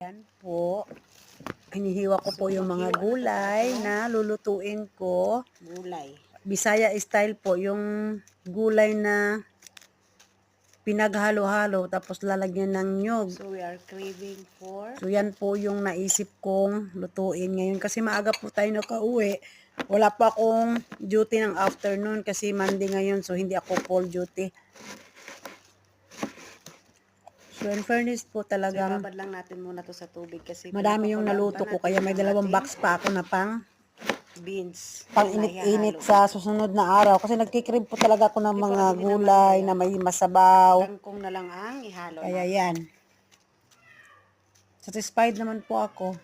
Yan po. Hinihiwa ko po yung mga gulay na lulutuin ko. Gulay. Bisaya style po, yung gulay na pinaghalo-halo tapos lalagyan ng nyog. So we are craving for... So yan po yung naisip kong lutuin ngayon kasi maaga po tayo nakauwi. Wala pa akong duty ng afternoon kasi Monday ngayon, so hindi ako full duty. So in fairness po So talagang ibabad lang natin muna to sa tubig kasi madami yung naluto ko kaya may dalawang box pa ako na beans. pang init-init sa susunod na araw kasi nagkikrib po talaga ako ng mga gulay na may masabaw. Kangkong na lang ang ihalo Kaya na. yan. Satisfied naman po ako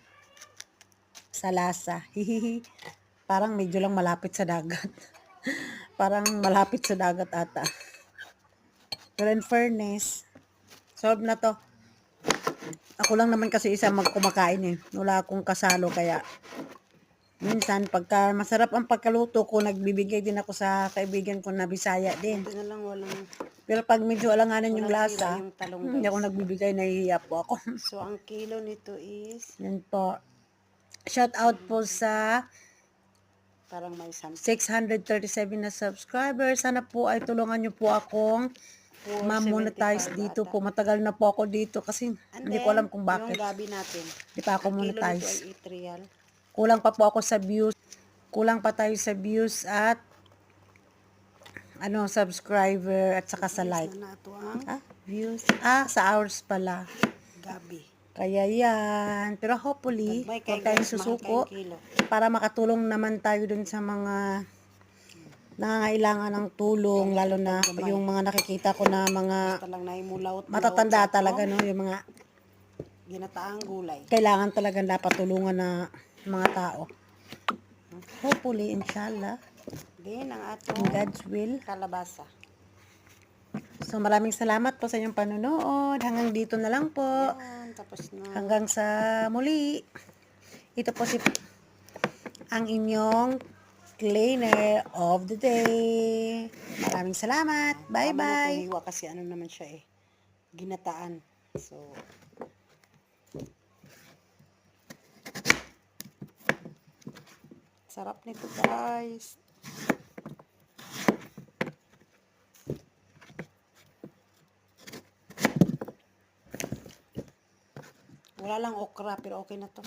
sa lasa. Hihihi. Parang medyo lang malapit sa dagat. Parang malapit sa dagat ata. Pero in fairness, solve na to. Ako lang naman kasi isa magkumakain eh. Wala akong kasalo kaya minsan pagka masarap ang pagkaluto ko, nagbibigay din ako sa kaibigan ko na Bisaya din. Ito na lang walang... Pero pag medyo alanganin yung lasa, yung talong, hindi ako nagbibigay, nahihiya po ako. So ang kilo nito is... Yan po. Shout out po sa Parang may 637 na subscribers. Sana po ay tulungan nyo po akong ma-monetize dito po. Matagal na po ako dito kasi hindi ko alam kung bakit. Yung gabi natin. Hindi pa ako monetize. Ang kilo nito ay 8 real. Kulang pa po ako sa views. Kulang pa tayo sa views at subscriber at saka sa like. Na ito ang Views. Sa hours pala. gabi. Kaya yan. Pero hopefully, huwag tayong susuko para makatulong naman tayo dun sa mga nangangailangan ng tulong, lalo na yung mga nakikita ko na mga matatanda talaga, no? Yung mga ginataang gulay. Kailangan talaga dapat tulungan na mga tao. Hopefully, inshallah. Din ang atong In God's will. kalabasa. So maraming salamat po sa inyong panonood. Hanggang dito na lang po. Yan, tapos na. Hanggang sa muli. Ito po ang inyong cleaner of the day. Maraming salamat. Bye-bye. Hiwa kasi ano naman siya ginataan. So, sarap nito guys. Wala lang okra pero okay na to.